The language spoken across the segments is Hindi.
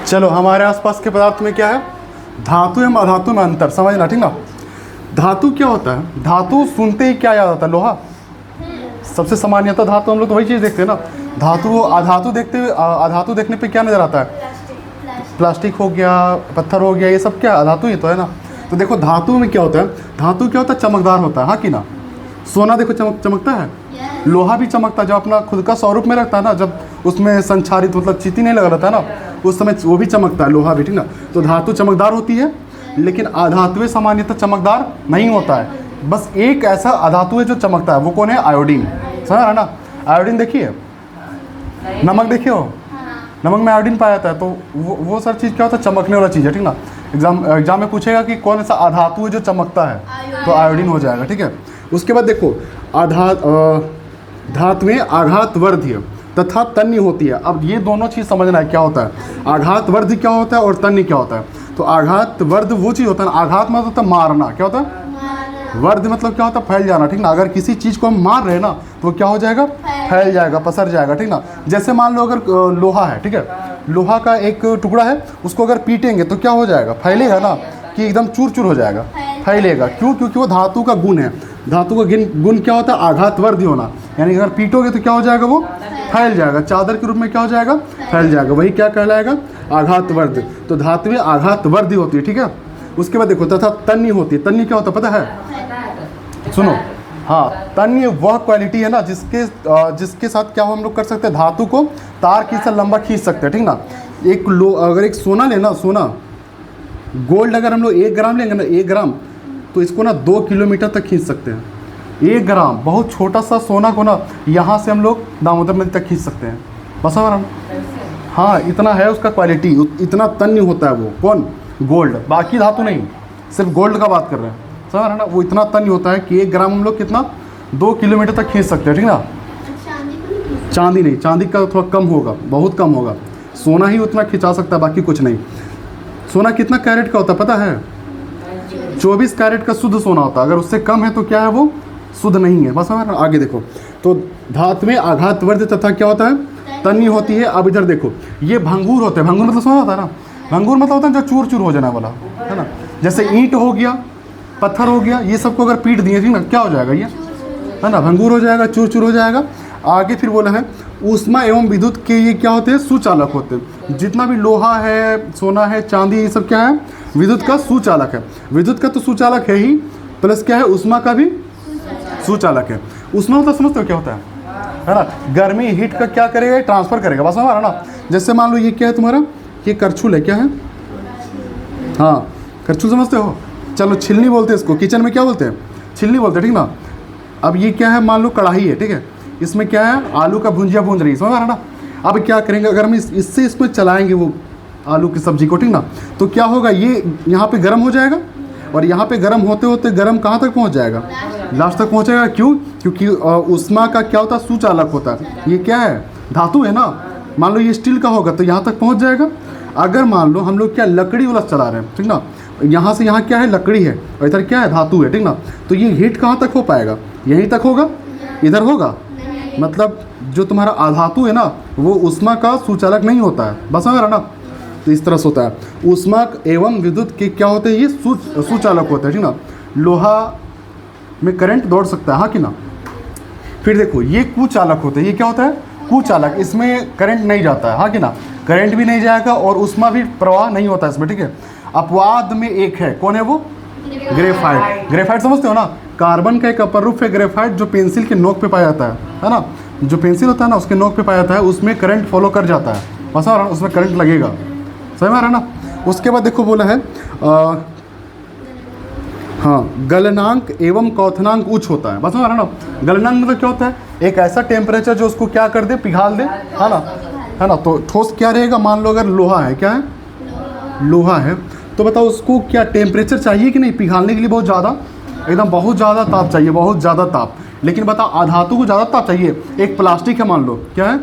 चलो, हमारे आसपास के पदार्थ में क्या है, धातु एवं अधातु में अंतर समझना, ठीक ना। धातु क्या होता है, धातु सुनते ही क्या याद आता है, लोहा। सबसे सामान्यतः धातु हम लोग तो वही चीज़ देखते हैं ना। धातु अधातु देखते हुए अधातु देखने पे क्या नज़र आता है, प्लास्टिक हो गया, पत्थर हो गया, ये सब क्या अधातु ही तो है ना। तो देखो धातु में क्या होता है, धातु क्या होता है, चमकदार होता है, हाँ कि ना। सोना देखो चमकता है, लोहा भी चमकता है, जब अपना खुद का स्वरूप में रखता है ना, जब उसमें संचारित मतलब चीटी नहीं लगा रहता है ना, उस समय वो भी चमकता है, लोहा भी, ठीक ना। तो धातु चमकदार होती है, लेकिन अधातु सामान्यतः चमकदार नहीं होता है। बस एक ऐसा अधातु है जो चमकता है, वो कौन है, आयोडीन। समझ रहा ना। आयोडीन देखिए, नमक देखिए हो, नमक में आयोडीन पाया जाता है। तो वो सर चीज़ क्या होता है, चमकने वाला चीज़ है, ठीक ना। एग्जाम में पूछेगा कि कौन सा अधातु है जो चमकता है, तो आयोडीन हो जाएगा, ठीक है। उसके बाद देखो धातु में आघातवर्ध्य तथा तन्य होती है। अब ये दोनों चीज़ समझना है, क्या होता है आघातवर्ध्य क्या होता है और तन्य क्या होता है। तो आघातवर्ध्य वो चीज़ होता है ना, आघात मतलब होता है मारना, क्या होता है, वर्ध मतलब क्या होता है, फैल जाना, ठीक ना। अगर किसी चीज़ को हम मार रहे हैं ना, तो क्या हो जाएगा, फैल जाएगा, पसर जाएगा, ठीक ना। जैसे मान लो अगर लोहा है, ठीक है, लोहा का एक टुकड़ा है, उसको अगर पीटेंगे तो क्या हो जाएगा, फैलेगा ना, कि एकदम चूर चूर हो जाएगा, फैलेगा। क्यों, क्योंकि वो धातु का गुण है। धातु का गुण क्या होता है, आघातवर्धी होना, यानी अगर पीटोगे तो क्या हो जाएगा, वो फैल जाएगा, चादर के रूप में क्या हो जाएगा, फैल जाएगा, वही क्या कहलाएगा, आघातवर्ध। तो धातु में आघातवर्धी होती है, ठीक है। उसके बाद देखो तथा तन्य होती है। तन्य क्या होता है पता है, सुनो, हाँ, तन्य वह क्वालिटी है ना जिसके साथ क्या हम लोग कर सकते हैं, धातु को तार की से लंबा खींच सकते हैं, ठीक ना। अगर एक सोना लेना, सोना गोल्ड अगर हम लोग 1 ग्राम लेंगे ना, 1 ग्राम, तो इसको ना 2 किलोमीटर तक खींच सकते हैं। 1 ग्राम बहुत छोटा सा सोना को ना यहाँ से हम लोग दामोदर नदी तक खींच सकते हैं, बस हमारा, हाँ, इतना है उसका क्वालिटी, इतना तन्य होता है वो, कौन, गोल्ड, बाकी धातु नहीं, सिर्फ गोल्ड का बात कर रहे हैं, समझ रहे ना। वो इतना तन्य होता है कि 1 ग्राम हम लोग कितना 2 किलोमीटर तक खींच सकते हैं, ठीक ना। चांदी नहीं, चांदी का थोड़ा कम होगा, बहुत कम होगा, सोना ही उतना खिंचा सकता है, बाकी कुछ नहीं। सोना कितना कैरेट का होता है पता है, 24 कैरेट का शुद्ध सोना होता है। अगर उससे कम है तो क्या है, वो शुद्ध नहीं है, बस हमारा। आगे देखो, तो धातु में आघातवर्ध तथा क्या होता है, तन्य होती है। अब इधर देखो, ये भंगूर होते हैं, भंगूर मतलब सोना होता है ना, भंगूर मतलब होता है जो चूर चूर हो जाने वाला, है ना। जैसे ईंट हो गया, पत्थर हो गया, ये सबको अगर पीट दिए, ठीक ना, क्या हो जाएगा, ये है ना, भंगूर हो जाएगा, चूर चूर हो जाएगा। आगे फिर बोला है ऊष्मा एवं विद्युत के ये क्या होते हैं, सुचालक होते हैं। जितना भी लोहा है, सोना है, चांदी, ये सब क्या है, विद्युत का सुचालक है। विद्युत का तो सुचालक है ही, प्लस क्या है, ऊष्मा का भी सुचालक है। ऊष्मा मतलब समझते हो क्या होता है ना, गर्मी हीट का क्या करेगा, ट्रांसफर करेगा, बस हमारा ना। जैसे मान लो ये क्या है तुम्हारा, ये करछुल है, क्या है, हाँ, करछुल समझते हो, चलो छिलनी बोलते हैं इसको, किचन में क्या बोलते हैं, छिलनी बोलते हैं, ठीक ना। अब ये क्या है, मान लो कढ़ाई है, ठीक है, इसमें क्या है, आलू का भुंजिया भूंज रही है, समझ रहा ना। अब क्या करेंगे, अगर हम इससे इसमें चलाएंगे वो आलू की सब्जी को, ठीक ना, तो क्या होगा, ये यहाँ पे गर्म हो जाएगा, और यहाँ पे गर्म होते होते गर्म कहाँ तक पहुँच जाएगा, लास्ट तक पहुँचेगा। क्यों, क्योंकि ऊष्मा का क्या होता है, सुचालक होता है। ये क्या है, धातु है ना, मान लो ये स्टील का होगा तो यहाँ तक पहुँच जाएगा। अगर मान लो हम लोग क्या लकड़ी वाला चला रहे हैं, ठीक ना, यहाँ से यहाँ क्या है, लकड़ी है, और इधर क्या है, धातु है, ठीक ना, तो ये हीट कहाँ तक हो पाएगा, यहीं तक होगा, इधर होगा, मतलब जो तुम्हारा अधातु है ना, वो ऊष्मा का सुचालक नहीं होता है, बस समझ रहा ना। तो इस तरह से होता है। ऊष्मा एवं विद्युत के क्या होते हैं, ये सुचालक होते हैं, ठीक ना। लोहा में करंट दौड़ सकता है, हाँ कि ना। फिर देखो ये कुचालक होते हैं, ये क्या होता है, कुचालक, इसमें करंट नहीं जाता है, हाँ कि ना, करंट भी नहीं जाएगा और ऊष्मा भी प्रवाह नहीं होता इसमें, ठीक है। अपवाद में एक है, कौन है वो, ग्रेफाइट। ग्रेफाइट समझते हो ना, कार्बन का एक अपर रूप है ग्रेफाइट, जो पेंसिल के नोक पे पाया जाता है ना, जो पेंसिल होता है ना उसके नोक पे पाया जाता है, उसमें करंट फॉलो कर जाता है, बस उसमें करंट लगेगा, समझ में आ रहा है ना। उसके बाद देखो बोला है हाँ, गलनांक एवं क्वथनांक उच्च होता है, बस समझ रहा है ना। गलनांक मतलब क्या होता है, एक ऐसा टेम्परेचर जो उसको क्या कर दे, पिघाल दे, है ना। तो ठोस क्या रहेगा, मान लो अगर लोहा है, क्या है, लोहा है, तो बताओ उसको क्या टेम्परेचर चाहिए कि नहीं पिघालने के लिए, बहुत ज़्यादा, एकदम बहुत ज़्यादा ताप चाहिए, बहुत ज़्यादा ताप। लेकिन बताओ अधातु को ज़्यादा ताप चाहिए। एक प्लास्टिक है, मान लो क्या है,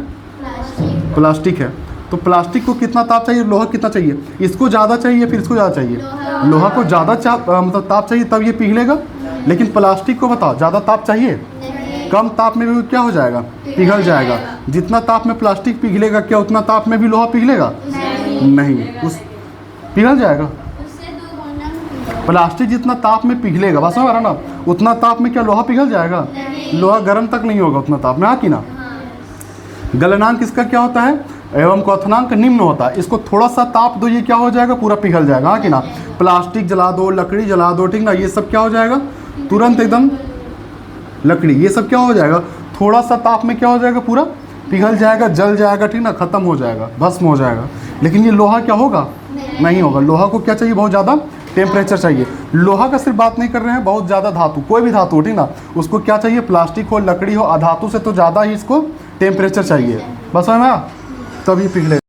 प्लास्टिक है, तो प्लास्टिक को कितना ताप चाहिए, लोहा कितना चाहिए, इसको ज़्यादा चाहिए, फिर इसको ज़्यादा चाहिए, लोहा को ज़्यादा मतलब ताप चाहिए तब ये पिघलेगा। लेकिन प्लास्टिक को बताओ ज़्यादा ताप चाहिए, कम ताप में भी क्या हो जाएगा, पिघल जाएगा। जितना ताप में प्लास्टिक पिघलेगा, क्या उतना ताप में भी लोहा पिघलेगा, नहीं, उस पिघल जाएगा। प्लास्टिक जितना ताप में पिघलेगा, बस समझ रहा ना, उतना ताप में क्या लोहा पिघल जाएगा? लोहा गर्म तक नहीं होगा उतना ताप में, हाँ कि ना। गलनांक इसका क्या होता है? एवं क्वथनांक निम्न होता है। इसको थोड़ा सा ताप दो, ये क्या हो जाएगा? पूरा पिघल जाएगा, हाँ कि ना। प्लास्टिक जला दो, लकड़ी जला दो, ठीक ना, ये सब क्या हो जाएगा? तुरंत एकदम लकड़ी, ये सब क्या हो जाएगा? थोड़ा सा ताप में क्या हो जाएगा? पूरा पिघल जाएगा, जल जाएगा, ठीक ना, खत्म हो जाएगा, भस्म हो जाएगा। लेकिन ये लोहा क्या होगा? नहीं होगा। लोहा को क्या चाहिए? बहुत ज़्यादा टेम्परेचर चाहिए। लोहा का सिर्फ बात नहीं कर रहे हैं, बहुत ज़्यादा धातु, कोई भी धातु हो, ठीक ना, उसको क्या चाहिए? प्लास्टिक हो, लकड़ी हो, अधातु से तो ज़्यादा ही इसको टेम्परेचर चाहिए, बस है ना, तभी पिघले।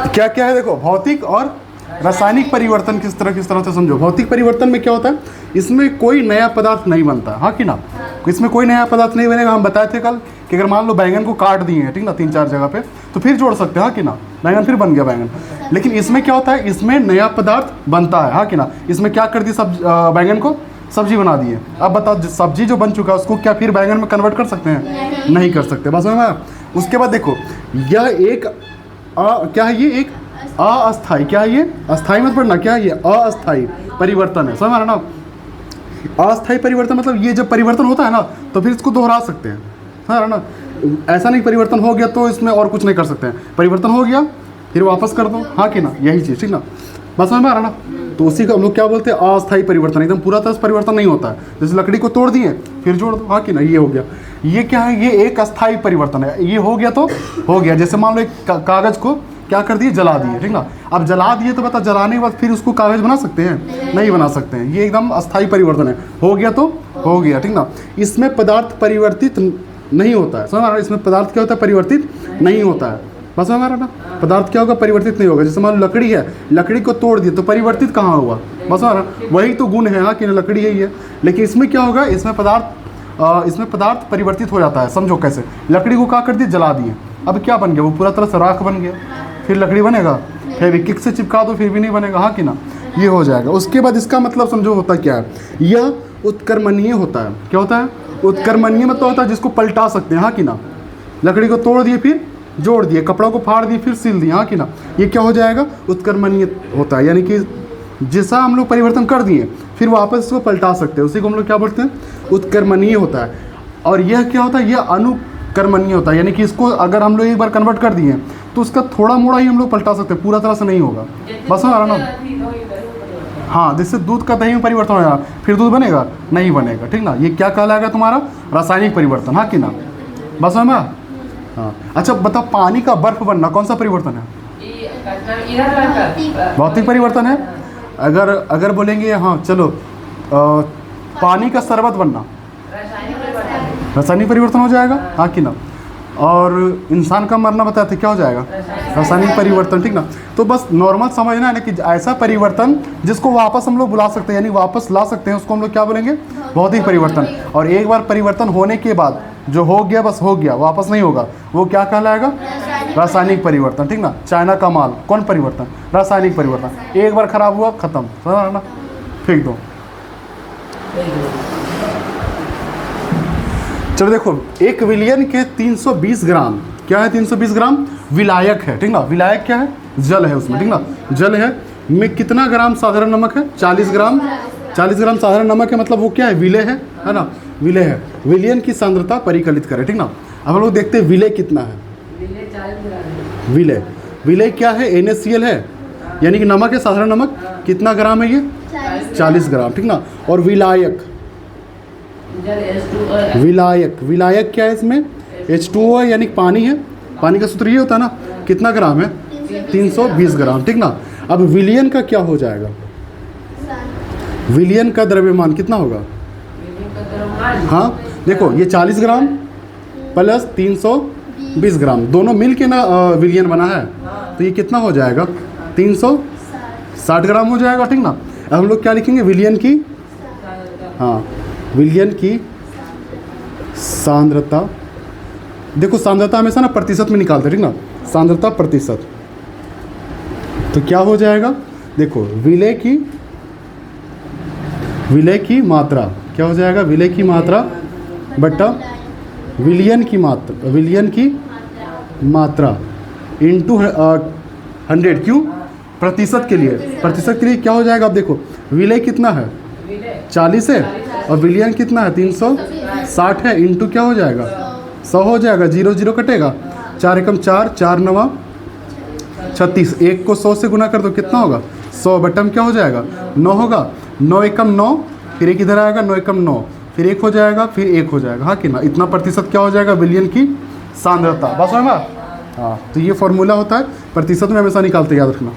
क्या क्या है देखो, भौतिक और रासायनिक परिवर्तन किस तरह से समझो। भौतिक परिवर्तन में क्या होता है? इसमें कोई नया पदार्थ नहीं बनता, हाँ कि ना। इसमें कोई नया पदार्थ नहीं बनेगा। हम बताए थे कल कि अगर मान लो बैंगन को काट दिए हैं, ठीक ना, 3-4 जगह पे, तो फिर जोड़ सकते हैं, हाँ कि ना, बैंगन फिर बन गया बैंगन। लेकिन इसमें क्या होता है? इसमें नया पदार्थ बनता है, हाँ कि ना। इसमें क्या कर दी? बैंगन को सब्जी बना दी है। अब बताओ, सब्जी जो बन चुका है उसको क्या फिर बैंगन में कन्वर्ट कर सकते हैं? नहीं कर सकते, बस है ना। उसके बाद देखो, यह एक क्या है? ये एक अस्थाई, क्या है ये? अस्थाई मत पढ़ना, क्या है ये? अस्थाई परिवर्तन है, समझ रहे ना। अस्थाई परिवर्तन मतलब ये जब परिवर्तन होता है ना, तो फिर इसको दोहरा सकते हैं, समझ रहे ना। ऐसा नहीं परिवर्तन हो गया तो इसमें और कुछ नहीं कर सकते हैं, परिवर्तन हो गया फिर वापस कर दो, हाँ कि ना, यही चीज़, ठीक ना, बस समझ में आ रहा ना। तो उसी को हम लोग क्या बोलते हैं? अस्थाई परिवर्तन। एकदम पूरा तरह से परिवर्तन नहीं होता है। जैसे लकड़ी को तोड़ दिए फिर जोड़ दो, हाँ कि ना, ये हो गया। ये क्या है? ये एक अस्थाई परिवर्तन है। ये हो गया तो हो गया। जैसे मान लो एक कागज़ को क्या कर दिए? जला दिए, ठीक ना। अब जला दिए तो बता, जलाने के बाद फिर उसको कागज़ बना सकते हैं? नहीं बना सकते हैं। ये एकदम अस्थाई परिवर्तन है। हो गया तो हो गया, ठीक ना। इसमें पदार्थ परिवर्तित नहीं होता है, समझ रहा है। इसमें पदार्थ क्या होता है? परिवर्तित नहीं होता है, बस समझ रहा ना। पदार्थ क्या होगा? परिवर्तित नहीं होगा। जैसे मान लो लकड़ी है, लकड़ी को तोड़ दिए तो परिवर्तित कहाँ हुआ? बस समझ रहा, वही तो गुण है, हाँ कि लकड़ी यही है। लेकिन इसमें क्या होगा? इसमें पदार्थ परिवर्तित हो जाता है। समझो कैसे? लकड़ी को क्या कर दिए? जला दिए, अब क्या बन गया? वो पूरा तरह से राख बन गया। फिर लकड़ी बनेगा? फेविक्विक से चिपका दो फिर भी नहीं बनेगा, हाँ कि ना, ये हो जाएगा। उसके बाद इसका मतलब समझो होता क्या है? यह उत्क्रमणीय होता है। क्या होता है? उत्क्रमणीय मतलब होता है जिसको पलटा सकते हैं, हाँ कि ना। लकड़ी को तोड़ दिए फिर जोड़ दिए, कपड़ा को फाड़ दिए फिर सिल दिए, हाँ कि ना, ये क्या हो जाएगा? उत्क्रमणीय होता है। यानी कि जैसा हम लोग परिवर्तन कर दिए फिर वापस इसको पलटा सकते हैं, उसी को हम लोग क्या बोलते हैं? उत्क्रमणीय होता है। और यह क्या होता है? यह अनुकर्मणीय होता है। यानी कि इसको अगर हम लोग एक बार कन्वर्ट कर दिए तो उसका थोड़ा मोड़ा ही हम लोग पलटा सकते हैं, पूरा तरह से नहीं होगा, बस समझ रहा ना। हाँ, जैसे दूध का दही में परिवर्तन हो जाएगा, फिर दूध बनेगा? नहीं बनेगा, ठीक ना। ये क्या कहलाएगा? तुम्हारा रासायनिक परिवर्तन, हाँ कि ना, बस समझ में। हाँ, अच्छा बताओ, पानी का बर्फ बनना कौन सा परिवर्तन है? भौतिक परिवर्तन है। अगर बोलेंगे हाँ चलो, पानी का शरबत बनना रासायनिक परिवर्तन हो जाएगा, हाँ कि ना। और इंसान का मरना बताते थे क्या हो जाएगा? रासायनिक परिवर्तन, ठीक ना। तो बस नॉर्मल समझना है ना कि ऐसा परिवर्तन जिसको वापस हम लोग बुला सकते हैं, यानी वापस ला सकते हैं, उसको हम लोग क्या बोलेंगे? भौतिक परिवर्तन। और एक बार परिवर्तन होने के बाद जो हो गया बस हो गया, वापस नहीं होगा, वो क्या कहलाएगा? रासायनिक परिवर्तन, ठीक ना। चाइना का माल कौन परिवर्तन? रासायनिक परिवर्तन। एक बार खराब हुआ खत्म, समझ ना, फेंक दो। चलो देखो, 1 विलियन के 320 ग्राम क्या है? 320 ग्राम विलायक है, ठीक ना। विलायक क्या है? जल है उसमें, ठीक ना, जल है। में कितना ग्राम साधारण नमक है? 40 ग्राम। 40 ग्राम साधारण नमक है, मतलब वो क्या है? विलय है ना, विलय है। विलियन की सांद्रता परिकलित करें, ठीक ना। अब हम लोग देखते हैं विलय कितना है। विलय क्या है? NaCl है, यानी कि नमक है, साधारण नमक। कितना ग्राम है ये? 40 ग्राम, ठीक ना। और विलायक क्या है? इसमें H2O है, यानी पानी है। पानी का सूत्र ये होता है ना, कितना ग्राम है? 320 ग्राम, ठीक ना। अब विलियन का क्या हो जाएगा? विलियन का द्रव्यमान कितना होगा? हाँ देखो, ये 40 ग्राम प्लस 320 ग्राम दोनों मिल के ना विलियन बना है, तो ये कितना हो जाएगा? 360 ग्राम हो जाएगा, ठीक ना। अब हम लोग क्या लिखेंगे? विलियन की, हाँ, विलियन की सांद्रता। देखो सांद्रता हमेशा ना प्रतिशत में निकालते हैं, ठीक ना, सांद्रता प्रतिशत। तो क्या हो जाएगा? देखो, विलय की मात्रा क्या हो जाएगा? विलय की मात्रा बट्टा विलियन की मात्रा इंटू 100 क्यों? प्रतिशत के लिए। प्रतिशत के लिए क्या हो जाएगा? अब देखो विलय कितना है 40 है और विलियन कितना है 360 है, इंटू क्या हो जाएगा 100 हो जाएगा, 0 0 कटेगा, 4 एकम 4, 4 नवा 36, 1 को 100 से गुना कर दो कितना होगा 100 बटम क्या हो जाएगा 9 होगा, 9 एकम 9, फिर एक इधर आएगा 9 एकम 9, फिर 1 हो जाएगा, फिर 1 हो जाएगा, हाँ कि ना। इतना प्रतिशत क्या हो जाएगा विलियन की सांद्रता। बस है ना। हाँ तो ये फॉर्मूला होता है, प्रतिशत में हमेशा निकालते याद रखना।